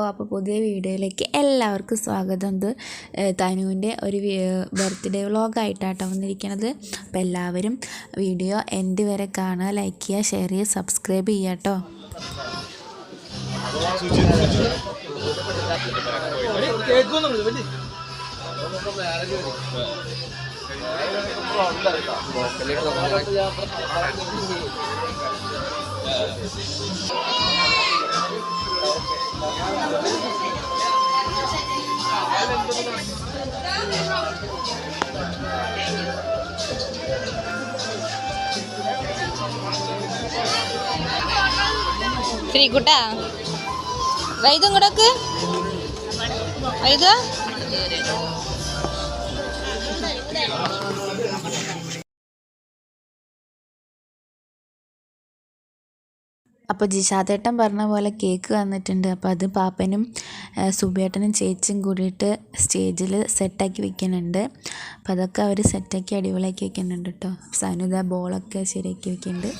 അപ്പോൾ പുതിയ വീഡിയോയിലേക്ക് എല്ലാവർക്കും സ്വാഗതം. ഇത് തനുവിൻ്റെ ഒരു ബർത്ത്ഡേ വ്ളോഗായിട്ടാണ് വന്നിരിക്കുന്നത്. അപ്പോൾ എല്ലാവരും വീഡിയോ എൻഡ് വരെ കാണുക, ലൈക്ക് ചെയ്യുക, ഷെയർ ചെയ്യുക, സബ്സ്ക്രൈബ് ചെയ്യുക കേട്ടോ. ശ്രീകുട്ട വൈദ്യം ഇങ്ങോട്ടേക്ക് വൈദ്യ അപ്പോൾ ജിഷാദേട്ടൻ പറഞ്ഞ പോലെ കേക്ക് വന്നിട്ടുണ്ട്. അപ്പോൾ അത് പാപ്പനും സുബേട്ടനും ചേച്ചിയും കൂടിയിട്ട് സ്റ്റേജിൽ സെറ്റാക്കി വെക്കുന്നുണ്ട്. അപ്പോൾ അതൊക്കെ അവർ സെറ്റാക്കി അടിപൊളിയാക്കി വെക്കുന്നുണ്ട് കേട്ടോ. സനുദ ബോളൊക്കെ ശരിയാക്കി വെക്കുന്നുണ്ട്.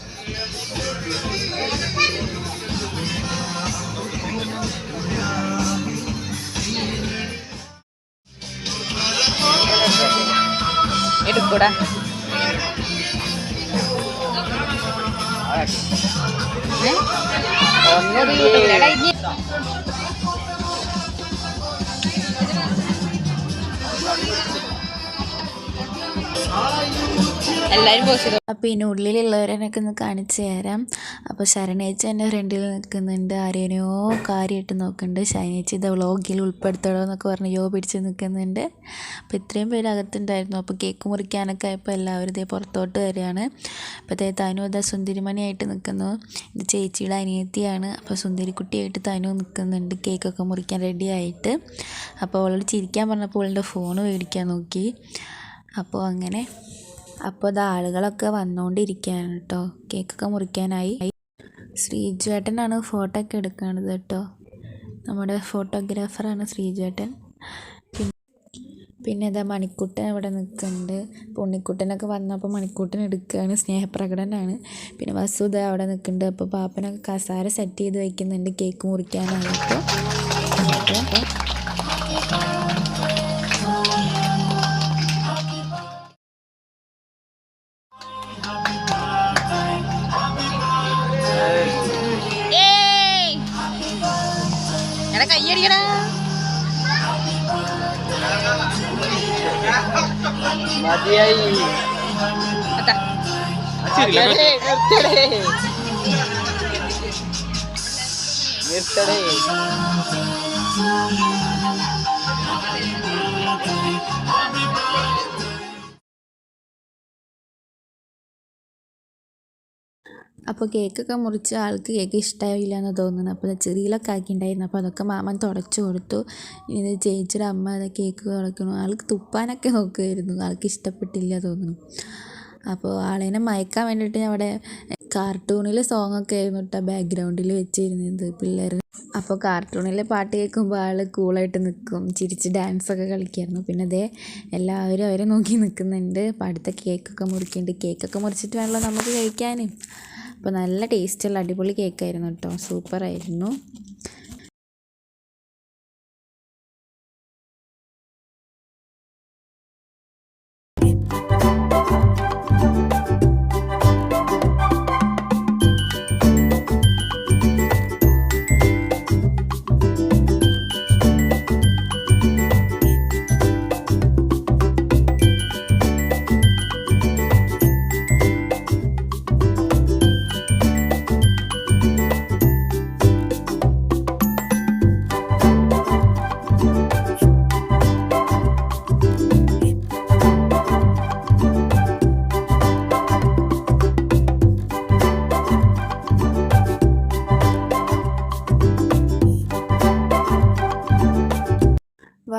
എടുക്കൂടാ എല്ലാവരും പോസ്റ്റ്. അപ്പോൾ ഇതിന് ഉള്ളിലുള്ളവരനൊക്കെ ഒന്ന് കാണിച്ചു തരാം. അപ്പോൾ ശരണേച്ചി എൻ്റെ ഫ്രണ്ടിൽ നിൽക്കുന്നുണ്ട്, ആരെയോ കാര്യമായിട്ട് നോക്കുന്നുണ്ട്. ശരണേച്ചി ഇത് വ്ളോഗിൽ ഉൾപ്പെടുത്തണോ എന്നൊക്കെ പറഞ്ഞ് പിടിച്ച് നിൽക്കുന്നുണ്ട്. അപ്പോൾ ഇത്രയും പേര് അകത്തുണ്ടായിരുന്നു. അപ്പോൾ കേക്ക് മുറിക്കാനൊക്കെ ആയപ്പോൾ എല്ലാവരും ഇതേ പുറത്തോട്ട് വരികയാണ്. അപ്പോൾ തനു ഇതാ സുന്ദരിമണിയായിട്ട് നിൽക്കുന്നു. ഇത് ചേച്ചിയുടെ അനിയത്തിയാണ്. അപ്പോൾ സുന്ദരിക്കുട്ടിയായിട്ട് തനു നിൽക്കുന്നുണ്ട് കേക്കൊക്കെ മുറിക്കാൻ റെഡി ആയിട്ട്. അപ്പോൾ അവളോട് ചിരിക്കാൻ പറഞ്ഞപ്പോൾ അവളുടെ ഫോണ് മേടിക്കാൻ നോക്കി. അപ്പോൾ അങ്ങനെ അപ്പോൾ ഇത് ആളുകളൊക്കെ വന്നുകൊണ്ടിരിക്കുകയാണ് കേട്ടോ. കേക്കൊക്കെ മുറിക്കാനായി. ശ്രീജുവേട്ടനാണ് ഫോട്ടോ ഒക്കെ എടുക്കുന്നത് കേട്ടോ. നമ്മുടെ ഫോട്ടോഗ്രാഫറാണ് ശ്രീജുവേട്ടൻ. പിന്നെ ഇതാ മണിക്കുട്ടൻ ഇവിടെ നിൽക്കുന്നുണ്ട്. അപ്പോൾ ഉണ്ണിക്കുട്ടനൊക്കെ വന്നപ്പോൾ മണിക്കുട്ടൻ എടുക്കുകയാണ്, സ്നേഹപ്രകടനമാണ്. പിന്നെ വസുധ അവിടെ നിൽക്കുന്നുണ്ട്. അപ്പോൾ പാപ്പനൊക്കെ കസാര സെറ്റ് ചെയ്ത് വയ്ക്കുന്നുണ്ട് കേക്ക് മുറിക്കാനായിട്ട്. കയ്യടിക്കടാ മതിയായി. നിർത്തടേ. അപ്പോൾ കേക്കൊക്കെ മുറിച്ച് ആൾക്ക് കേക്ക് ഇഷ്ടമായില്ല എന്ന് തോന്നുന്നു. അപ്പോൾ ചെറിയിലൊക്കെ ആക്കിയിട്ടുണ്ടായിരുന്നു. അപ്പോൾ അതൊക്കെ മാമൻ തുടച്ചു കൊടുത്തു. ഇത് ചേച്ചിയുടെ അമ്മ അത് കേക്ക് തുടക്കുന്നു. ആൾക്ക് തുപ്പാനൊക്കെ നോക്കുമായിരുന്നു, ആൾക്ക് ഇഷ്ടപ്പെട്ടില്ല തോന്നുന്നു. അപ്പോൾ ആളേനെ മയക്കാൻ വേണ്ടിയിട്ട് അവിടെ കാർട്ടൂണിൽ സോങ്ങൊക്കെ ആയിരുന്നു കേട്ടോ ബാക്ക്ഗ്രൗണ്ടിൽ വെച്ചിരുന്നത് പിള്ളേർ. അപ്പോൾ കാർട്ടൂണിലെ പാട്ട് കേൾക്കുമ്പോൾ ആൾ കൂളായിട്ട് നിൽക്കും, ചിരിച്ച് ഡാൻസൊക്കെ കളിക്കുമായിരുന്നു. പിന്നെ അതേ എല്ലാവരും അവരെ നോക്കി നിൽക്കുന്നുണ്ട്. അപ്പോൾ അടുത്ത കേക്കൊക്കെ മുറിക്കുന്നുണ്ട്. കേക്കൊക്കെ മുറിച്ചിട്ട് വേണമല്ലോ നമുക്ക് കഴിക്കാനും. അപ്പോൾ നല്ല ടേസ്റ്റുള്ള അടിപൊളി കേക്കായിരുന്നു കേട്ടോ, സൂപ്പറായിരുന്നു.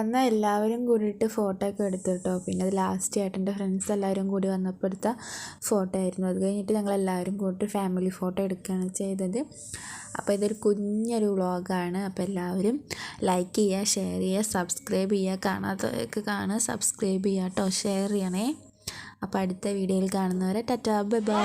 വന്ന എല്ലാവരും കൂടിയിട്ട് ഫോട്ടോ ഒക്കെ എടുത്തു കേട്ടോ. പിന്നെ അത് ലാസ്റ്റ് ഏട്ടൻ്റെ ഫ്രണ്ട്സ് എല്ലാവരും കൂടി വന്നപ്പോൾ എടുത്ത ഫോട്ടോ ആയിരുന്നു. അത് കഴിഞ്ഞിട്ട് ഞങ്ങളെല്ലാവരും കൂടിയിട്ട് ഫാമിലി ഫോട്ടോ എടുക്കുകയാണ് ചെയ്തത്. അപ്പോൾ ഇതൊരു കുഞ്ഞൊരു വ്ളോഗാണ്. അപ്പോൾ എല്ലാവരും ലൈക്ക് ചെയ്യുക, ഷെയർ ചെയ്യുക, സബ്സ്ക്രൈബ് ചെയ്യുക. കാണാത്തവരൊക്കെ കാണുക, സബ്സ്ക്രൈബ് ചെയ്യുക കേട്ടോ, ഷെയർ ചെയ്യണേ. അപ്പോൾ അടുത്ത വീഡിയോയിൽ കാണുന്നവരെ ടാറ്റാ, ബൈ ബൈ.